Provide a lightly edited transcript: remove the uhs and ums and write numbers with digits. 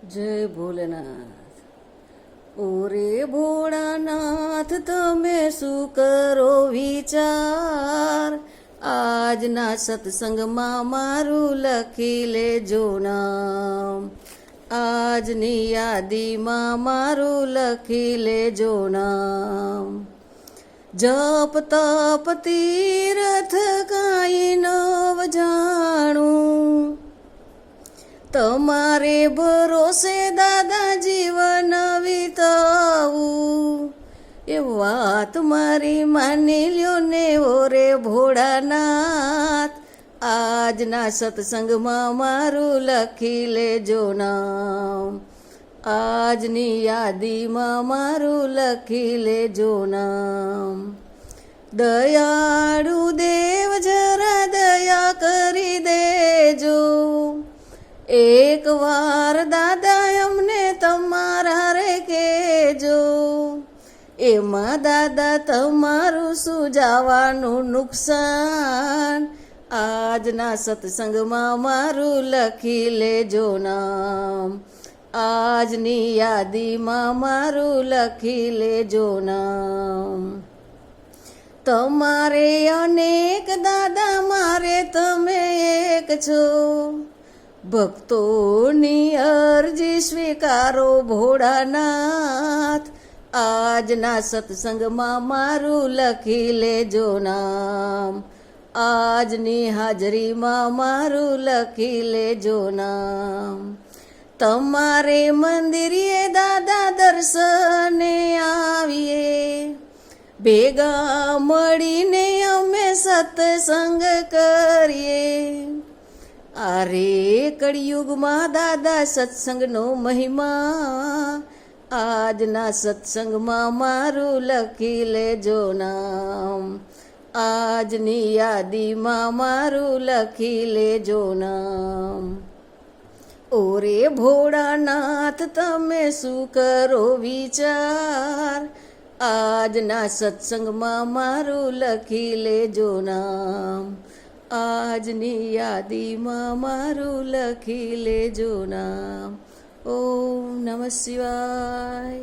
જય ભોલેનાથ. ઓરે ભોળાનાથ, તમે શું કરો વિચાર? આજના સત્સંગમાં મારું લખી લેજો નામ. આજની યાદીમાં મારું લખી લેજો નામ. જપ તપ તીરથ કાંઈ નવ જાણું, તમારે ભરોસે દાદા જીવન વિતાવું. એ વાત મારી માની લ્યો ને ઓરે ભોળાનાથ. આજના સત્સંગમાં મારું લખી લેજો નામ. આજની યાદીમાં મારું લખી લેજો નામ. દયાળુ દેવ જરા દયા કરી દેજો. એક વાર દાદા અમને તમારા રે કહેજો. એમાં દાદા તમારું શું જવાનું નુકસાન? આજના સત્સંગમાં મારું લખી લેજો નામ. આજની યાદીમાં મારું લખી લેજો નામ. તમારે અનેક દાદા, મારે તમે એક છો. ભક્તોની અરજી સ્વીકારો ભોળાનાથ. આજના સત્સંગમાં મારું લખી લેજો નામ. આજની હાજરીમાં મારું લખી લેજો નામ. તમારે મંદિરે દાદા દર્શને આવીએ. ભેગા મળીને અમે સત્સંગ કરીએ. આરે કળિયુગમાં દાદા સત્સંગનો મહિમા. આજના સત્સંગમાં મારું લખી લેજો નામ. આજની યાદીમાં મારું લખી લેજો નામ. ઓરે ભોળાનાથ, તમે શું કરો વિચાર? આજના સત્સંગમાં મારું લખી લેજો નામ. આજની યાદીમાં મારું લખી લેજો નામ. ઓમ નમઃ શિવાય.